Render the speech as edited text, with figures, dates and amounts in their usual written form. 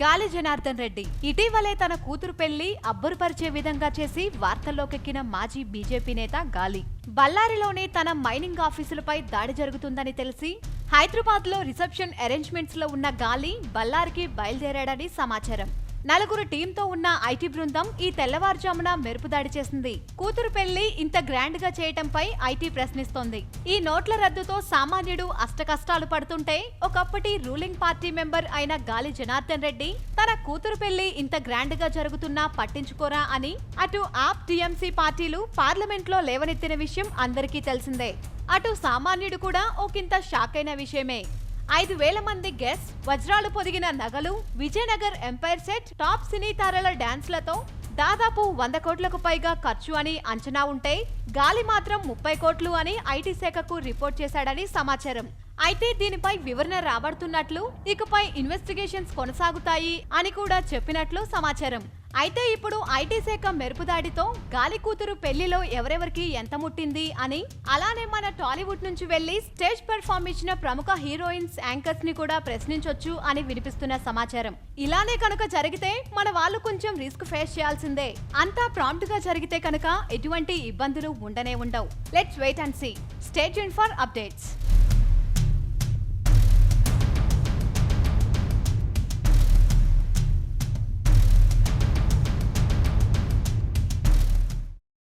గాలి జనార్దన్ రెడ్డి ఇటీవలే తన కూతురు పెళ్లి అబ్బురుపరిచే విధంగా చేసి వార్తల్లోకెక్కిన మాజీ బీజేపీ నేత గాలి. బళ్ళారిలోనే తన మైనింగ్ ఆఫీసులపై దాడి జరుగుతుందని తెలిసి హైదరాబాద్ లో రిసెప్షన్ అరేంజ్మెంట్స్ లో ఉన్న గాలి బళ్ళారికి బయలుదేరాడని సమాచారం. నలుగురు టీంతో ఉన్న ఐటీ బృందం ఈ తెల్లవారుజామున మెరుపుదాడి చేసింది. కూతురు పెళ్లి ఇంత గ్రాండ్ గా చేయటంపై ఐటీ ప్రశ్నిస్తోంది. ఈ నోట్ల రద్దుతో సామాన్యుడు అష్టకష్టాలు పడుతుంటే ఒకప్పటి రూలింగ్ పార్టీ మెంబర్ అయిన గాలి జనార్దన్ రెడ్డి తన కూతురు పెళ్లి ఇంత గ్రాండ్ గా జరుగుతున్నా పట్టించుకోరా అని అటు ఆప్ టీఎంసీ పార్టీలు పార్లమెంట్ లో లేవనెత్తిన విషయం అందరికీ తెలిసిందే. అటు సామాన్యుడు కూడా ఒకంత షాక్ అయిన విషయమే. 5,000 మంది గెస్ట్, వజ్రాలు పొదిగిన నగలు, విజయనగర్ ఎంపైర్ సెట్, టాప్ సినీ తారల డాన్స్లతో దాదాపు 100 కోట్లకు పైగా ఖర్చు అని అంచనా ఉంటే గాలి మాత్రం 30 కోట్లు అని ఐటీ శాఖకు రిపోర్ట్ చేశాడని సమాచారం. అయితే దీనిపై వివరణ రాబడుతున్నట్లు, ఇకపై ఇన్వెస్టిగేషన్స్ కొనసాగుతాయి అని కూడా చెప్పినట్లు సమాచారం. అయితే ఇప్పుడు ఐటీ శాఖ మెరుపుదాడితో గాలి కూతురు పెళ్లిలో ఎవరెవరికి ఎంత ముట్టింది అని, అలానే మన టాలీవుడ్ నుంచి వెళ్లి స్టేజ్ పెర్ఫార్మ్ ఇచ్చిన ప్రముఖ హీరోయిన్స్, యాంకర్స్ ని కూడా ప్రశ్నించొచ్చు అని వినిపిస్తున్న సమాచారం. ఇలానే కనుక జరిగితే మన వాళ్ళు కొంచెం రిస్క్ ఫేస్ చేయాల్సిందే. అంతా ప్రాంప్ట్ గా జరిగితే కనుక ఎటువంటి ఇబ్బందులు ఉండనే ఉండవు. Let's wait and see. Stay tuned for updates.